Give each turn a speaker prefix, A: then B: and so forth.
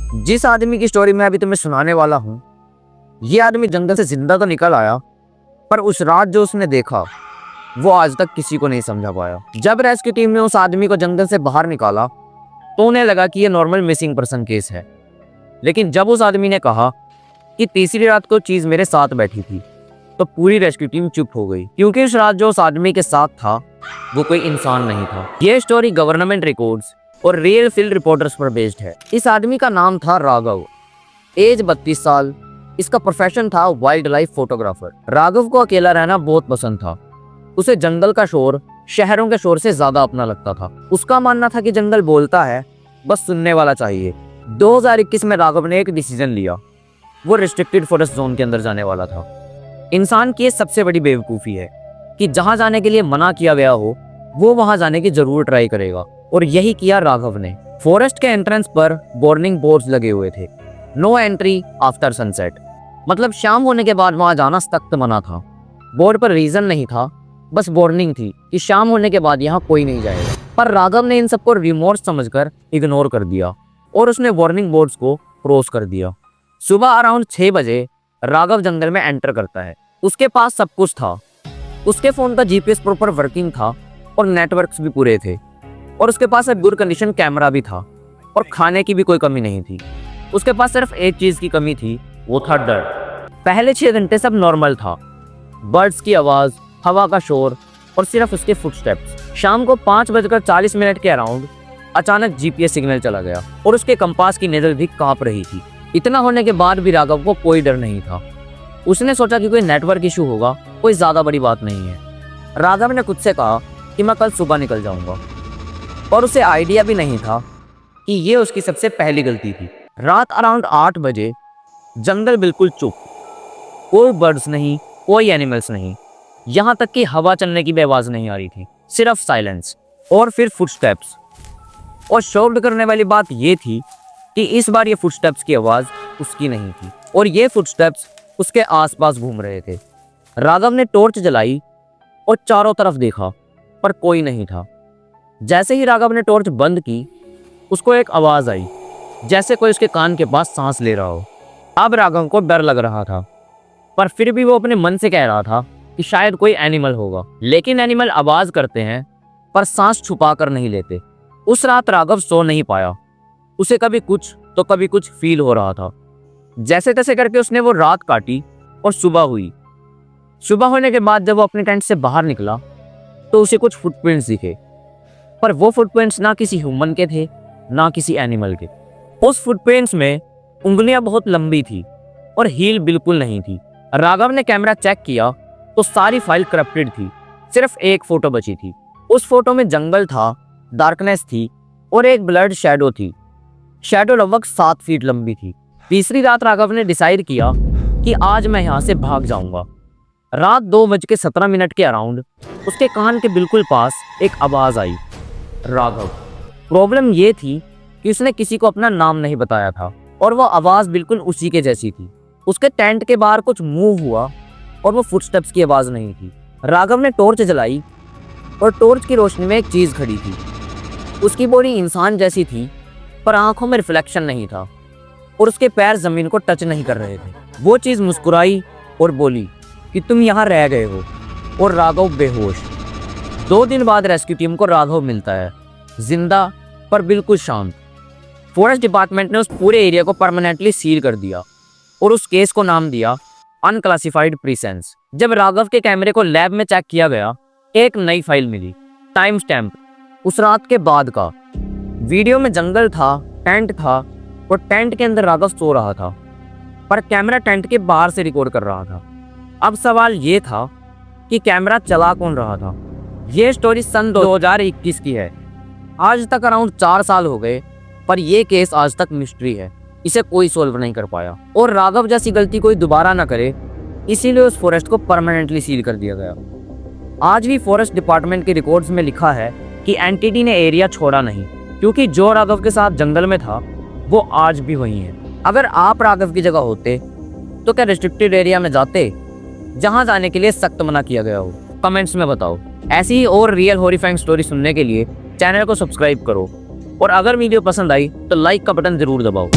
A: जिस आदमी की स्टोरी मैं अभी तुम्हें सुनाने वाला हूँ, ये आदमी जंगल से जिंदा तो निकल आया, पर उस रात जो उसने देखा वो आज तक किसी को नहीं समझा पाया। जब रेस्क्यू टीम ने उस आदमी को जंगल से बाहर निकाला तो उन्हें लगा कि ये नॉर्मल मिसिंग पर्सन केस है, लेकिन जब उस आदमी ने कहा कि तीसरी रात को चीज मेरे साथ बैठी थी, तो पूरी रेस्क्यू टीम चुप हो गई, क्योंकि उस रात जो उस आदमी के साथ था वो कोई इंसान नहीं था। ये स्टोरी गवर्नमेंट रिकॉर्ड्स और रियल फील्ड रिपोर्टर्स पर बेस्ड है। इस आदमी का नाम था राघव, एज 32 साल। इसका प्रोफेशन था वाइल्ड लाइफ फोटोग्राफर। राघव को अकेला रहना बहुत पसंद था। उसे जंगल का शोर शहरों के शोर से ज्यादा अपना लगता था। उसका मानना था कि जंगल बोलता है, बस सुनने वाला चाहिए। 2021 में राघव ने एक डिसीजन लिया। वो रिस्ट्रिक्टेड फॉरेस्ट जोन के अंदर जाने वाला था। इंसान की सबसे बड़ी बेवकूफ़ी है कि जहां जाने के लिए मना किया गया हो वो वहां जाने की जरूर ट्राई करेगा, और यही किया राघव ने। फॉरेस्ट के एंट्रेंस पर वार्निंग बोर्ड्स लगे हुए थे, नो एंट्री आफ्टर सनसेट, मतलब शाम होने के बाद वहां जाना सख्त मना था। बोर्ड पर रीजन नहीं था, बस वार्निंग थी कि शाम होने के बाद यहाँ कोई नहीं जाएगा। पर राघव ने इन सबको रिमोर्स समझकर इग्नोर कर दिया और उसने वार्निंग बोर्ड्स को क्रॉस कर दिया। सुबह अराउंड 6 बजे राघव जंगल में एंटर करता है। उसके पास सब कुछ था। उसके फोन का जीपीएस प्रॉपर वर्किंग था और नेटवर्क्स भी पूरे थे, और उसके पास एक गुड कंडीशन कैमरा भी था, और खाने की भी कोई कमी नहीं थी। उसके पास सिर्फ एक चीज की कमी थी, वो था डर। पहले 6 घंटे सब नॉर्मल था, बर्ड्स की आवाज, हवा का शोर और सिर्फ उसके फुटस्टेप्स। शाम को 5:40 के अराउंड अचानक जीपीएस सिग्नल चला गया और उसके कंपास की नेजल भी कांप रही थी। इतना होने के बाद भी राघव को कोई डर नहीं था। उसने सोचा कि कोई नेटवर्क इशू होगा, कोई ज्यादा बड़ी बात नहीं है। राघव ने खुद से कहा कि मैं कल सुबह निकल जाऊंगा, और उसे आइडिया भी नहीं था कि ये उसकी सबसे पहली गलती थी। रात अराउंड 8 बजे जंगल बिल्कुल चुप, कोई बर्ड्स नहीं, कोई एनिमल्स नहीं, यहाँ तक कि हवा चलने की भी आवाज नहीं आ रही थी, सिर्फ साइलेंस और फिर फुटस्टेप्स। और शॉक्ड करने वाली बात ये थी कि इस बार ये फुटस्टेप्स की आवाज उसकी नहीं थी, और ये फुटस्टेप्स उसके आसपास घूम रहे थे। राघव ने टॉर्च जलाई और चारों तरफ देखा, पर कोई नहीं था। जैसे ही राघव ने टॉर्च बंद की, उसको एक आवाज आई, जैसे कोई उसके कान के पास सांस ले रहा हो। अब राघव को डर लग रहा था, पर फिर भी वो अपने मन से कह रहा था कि शायद कोई एनिमल होगा। लेकिन एनिमल आवाज करते हैं पर सांस छुपा कर नहीं लेते। उस रात राघव सो नहीं पाया। उसे कभी कुछ तो कभी कुछ फील हो रहा था। जैसे तैसे करके उसने वो रात काटी और सुबह हुई। सुबह होने के बाद जब वो अपने टेंट से बाहर निकला तो उसे कुछ फुटप्रिंट्स दिखे, पर वो फुटप्रिंट्स ना किसी ह्यूमन के थे ना किसी एनिमल के। उस फुटप्रिंट्स में उंगलियां बहुत लंबी थी और हील बिल्कुल नहीं थी। राघव ने कैमरा चेक किया तो सारी फाइल करप्टेड थी, सिर्फ एक फोटो बची थी। उस फोटो में जंगल था, डार्कनेस थी और एक ब्लड शैडो थी। शैडो लगभग 7 फीट लंबी थी। तीसरी रात राघव ने डिसाइड किया कि आज मैं यहाँ से भाग जाऊंगा। रात 2:17 के अराउंड उसके कान के बिल्कुल पास एक आवाज आई, राघव। प्रॉब्लम ये थी कि उसने किसी को अपना नाम नहीं बताया था, और वो आवाज बिल्कुल उसी के जैसी थी। उसके टेंट के बाहर कुछ मूव हुआ और वो फुटस्टेप्स की आवाज नहीं थी। राघव ने टॉर्च जलाई और टॉर्च की रोशनी में एक चीज खड़ी थी। उसकी बॉडी इंसान जैसी थी, पर आंखों में रिफ्लेक्शन नहीं था, और उसके पैर जमीन को टच नहीं कर रहे थे। वो चीज मुस्कुराई और बोली कि तुम यहाँ रह गए हो, और राघव बेहोश। 2 दिन बाद रेस्क्यू टीम को राघव मिलता है, जिंदा पर बिल्कुल शांत। फॉरेस्ट डिपार्टमेंट ने उस पूरे एरिया को परमानेंटली सील कर दिया और उस केस को नाम दिया अनक्लासिफाइड प्रीसेंस। जब राघव के कैमरे को लैब में चेक किया गया, एक नई फाइल मिली, टाइम स्टैम्प उस रात के बाद का। वीडियो में जंगल था, टेंट था, और टेंट के अंदर राघव सो रहा था, पर कैमरा टेंट के बाहर से रिकॉर्ड कर रहा था। अब सवाल ये था कि कैमरा चला कौन रहा था। ये स्टोरी सन 2021 की है। आज तक अराउंड 4 साल हो गए, पर यह केस आज तक मिस्ट्री है। इसे कोई सोल्व नहीं कर पाया, और राघव जैसी गलती कोई दोबारा ना करे, इसीलिए उस फॉरेस्ट को परमानेंटली सील कर दिया गया। आज भी फॉरेस्ट डिपार्टमेंट के रिकॉर्ड्स में लिखा है कि एंटिटी ने एरिया छोड़ा नहीं, क्योंकि जो राघव के साथ जंगल में था वो आज भी वही है। अगर आप राघव की जगह होते तो क्या रिस्ट्रिक्टेड एरिया में जाते, जहां जाने के लिए सख्त मना किया गया हो? कमेंट्स में बताओ। ऐसी ही और रियल हॉरिफाइंग स्टोरी सुनने के लिए चैनल को सब्सक्राइब करो, और अगर वीडियो पसंद आई तो लाइक का बटन जरूर दबाओ।